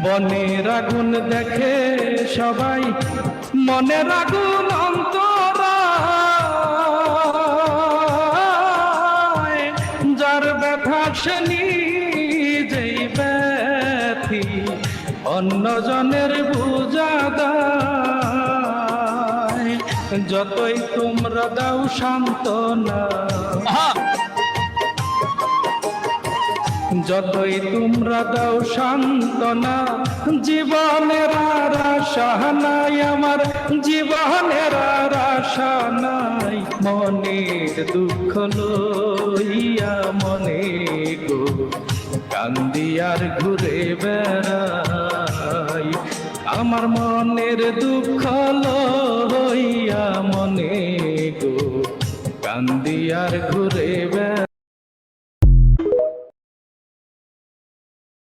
বনের আগুন দেখে সবাই, মনের আগুন অন্তরায়, যার ব্যথা সে নিজেই ব্যথী, অন্যজনের বুঝা দায়। যতই তোমরা দাও সান্ত্বনা, যতই তোমরা দাও সান্ত্বনা, জীবনের আর আশা নাই আমার, জীবনের আর আশা নাই। মনের দুঃখ লইয়া মনে গো কান্দি আর ঘুরে বেড়াই, আমার মনের দুঃখ লইয়া মনে গো কান্দি আর ঘুরে বেড়াই।